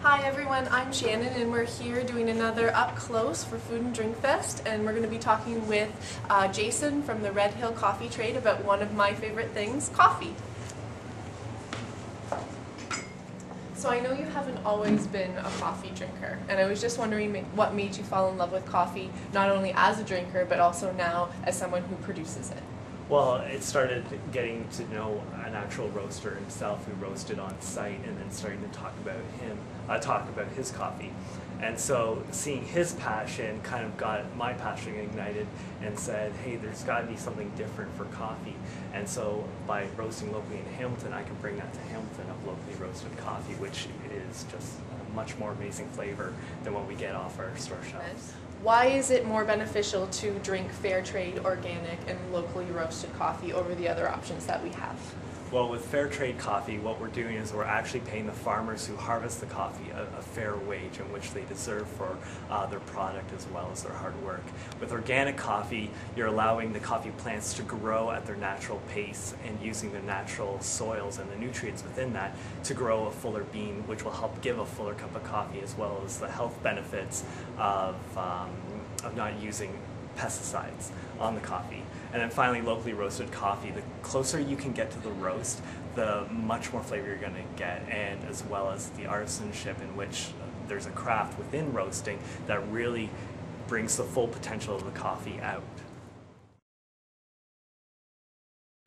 Hi everyone, I'm Shannon and we're here doing another Up Close for Food and Drink Fest, and we're going to be talking with Jason from the Red Hill Coffee Trade about one of my favorite things, coffee. So I know you haven't always been a coffee drinker, and I was just wondering what made you fall in love with coffee, not only as a drinker but also now as someone who produces it. Well, it started getting to know an actual roaster himself who roasted on site, and then starting to talk about his coffee. And so seeing his passion kind of got my passion ignited and said, hey, there's got to be something different for coffee. And so by roasting locally in Hamilton, I can bring that to Hamilton of locally roasted coffee, which is just a much more amazing flavor than what we get off our store shelves. Why is it more beneficial to drink fair trade, organic, and locally roasted coffee over the other options that we have? Well, with fair trade coffee, what we're doing is we're actually paying the farmers who harvest the coffee a fair wage in which they deserve for their product as well as their hard work. With organic coffee, you're allowing the coffee plants to grow at their natural pace and using the natural soils and the nutrients within that to grow a fuller bean, which will help give a fuller cup of coffee, as well as the health benefits of not using pesticides on the coffee. And then finally, locally roasted coffee. The closer you can get to the roast, the much more flavor you're going to get, and as well as the artisanship in which there's a craft within roasting that really brings the full potential of the coffee out.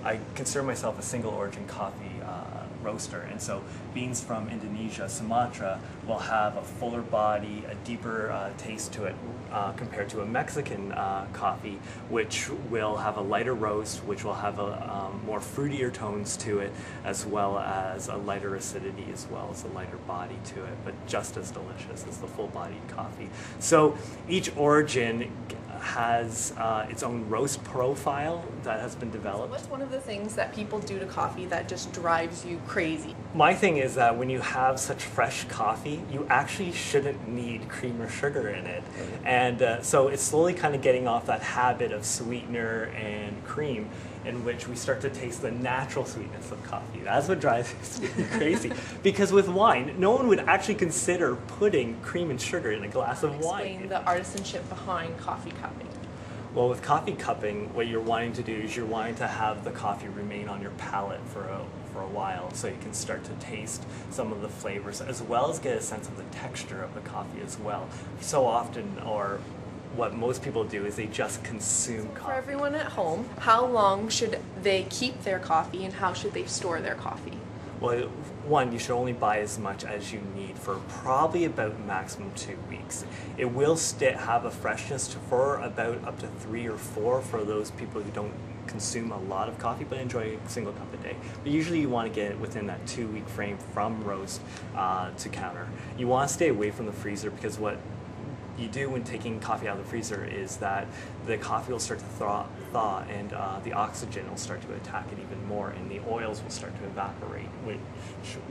I consider myself a single origin coffee roaster, and so beans from Indonesia, Sumatra, will have a fuller body, a deeper taste to it compared to a Mexican coffee, which will have a lighter roast, which will have a more fruitier tones to it, as well as a lighter acidity, as well as a lighter body to it, but just as delicious as the full-bodied coffee. So each origin has its own roast profile that has been developed. What's one of the things that people do to coffee that just drives you crazy? My thing is that when you have such fresh coffee, you actually shouldn't need cream or sugar in it. And so it's slowly kind of getting off that habit of sweetener and cream, in which we start to taste the natural sweetness of coffee. That's what drives me crazy. Because with wine, no one would actually consider putting cream and sugar in a glass of wine. Explain the artisanship behind coffee cupping. Well, with coffee cupping, what you're wanting to do is you're wanting to have the coffee remain on your palate for a while, so you can start to taste some of the flavors, as well as get a sense of the texture of the coffee as well. So often, or what most people do, is they just consume coffee. For everyone at home, how long should they keep their coffee and how should they store their coffee? Well, one, you should only buy as much as you need for probably about maximum 2 weeks. It will have a freshness for about up to 3 or 4 for those people who don't consume a lot of coffee but enjoy a single cup a day. But usually you want to get it within that 2-week frame from roast to counter. You want to stay away from the freezer, because what you do when taking coffee out of the freezer is that the coffee will start to thaw and the oxygen will start to attack it even more, and the oils will start to evaporate, which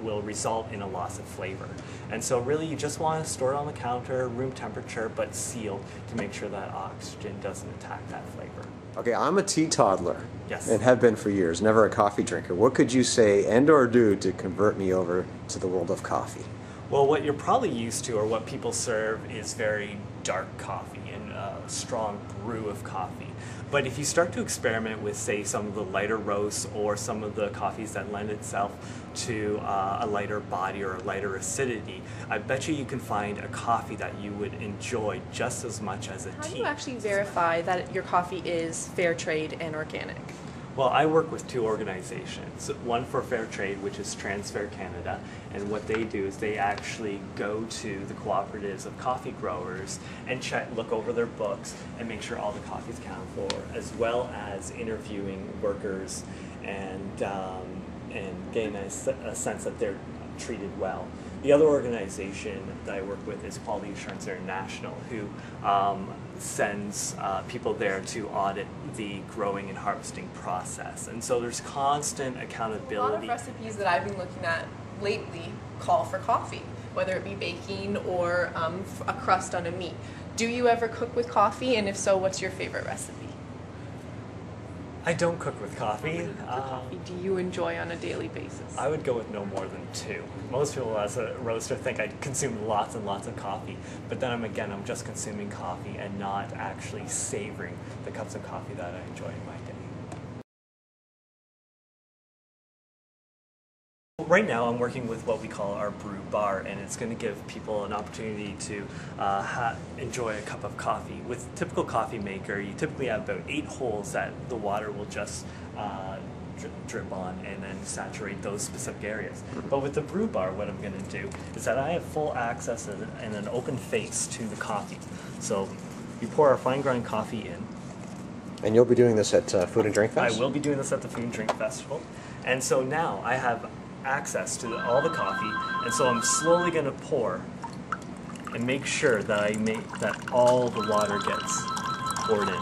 will result in a loss of flavor. And so really you just want to store it on the counter, room temperature, but sealed, to make sure that oxygen doesn't attack that flavor. Okay, I'm a teetotaler. Yes. And have been for years, never a coffee drinker. What could you say and or do to convert me over to the world of coffee? Well, what you're probably used to, or what people serve, is very dark coffee and a strong brew of coffee. But if you start to experiment with, say, some of the lighter roasts or some of the coffees that lend itself to a lighter body or a lighter acidity, I bet you can find a coffee that you would enjoy just as much as a tea. How do you actually verify that your coffee is fair trade and organic? Well, I work with 2 organizations, one for fair trade, which is Transfair Canada, and what they do is they actually go to the cooperatives of coffee growers and look over their books and make sure all the coffee is accounted for, as well as interviewing workers and getting a sense that they're treated well. The other organization that I work with is Quality Assurance International, who sends people there to audit the growing and harvesting process. And so there's constant accountability. A lot of recipes that I've been looking at lately call for coffee, whether it be baking or a crust on a meat. Do you ever cook with coffee, and if so, what's your favorite recipe? I don't cook with coffee. Coffee do you enjoy on a daily basis? I would go with no more than 2. Most people as a roaster think I consume lots and lots of coffee, but then I'm just consuming coffee and not actually savoring the cups of coffee that I enjoy in my day. Right now I'm working with what we call our brew bar, and it's going to give people an opportunity to enjoy a cup of coffee. With a typical coffee maker, you typically have about 8 holes that the water will just drip on and then saturate those specific areas. But with the brew bar, what I'm going to do is that I have full access and an open face to the coffee. So we pour our fine grind coffee in. And you'll be doing this at Food and Drink Fest? I will be doing this at the Food and Drink Festival. And so now I have access to all the coffee, and so I'm slowly going to pour and make sure that that all the water gets poured in.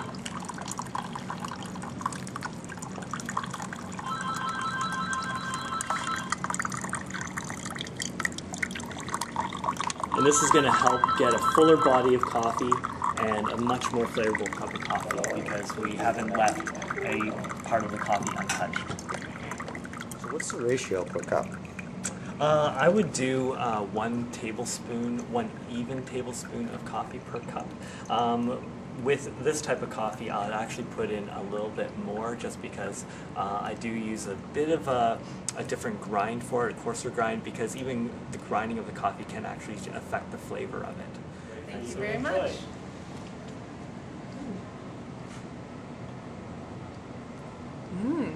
And this is going to help get a fuller body of coffee and a much more flavorful cup of coffee because we haven't left a part of the coffee untouched. What's the ratio per cup? I would do 1 even tablespoon of coffee per cup. With this type of coffee, I'll actually put in a little bit more just because I do use a bit of a different grind for it, a coarser grind, because even the grinding of the coffee can actually affect the flavor of it. Thank you very much.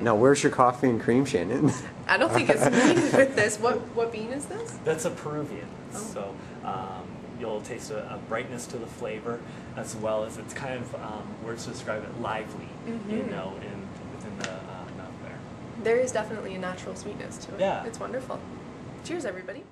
Now, where's your coffee and cream, Shannon? I don't think it's needed with this. What bean is this? That's a Peruvian. Oh. So you'll taste a brightness to the flavor, as well as it's kind of, words to describe it, lively, you know, within the mouth there. There is definitely a natural sweetness to it. Yeah. It's wonderful. Cheers, everybody.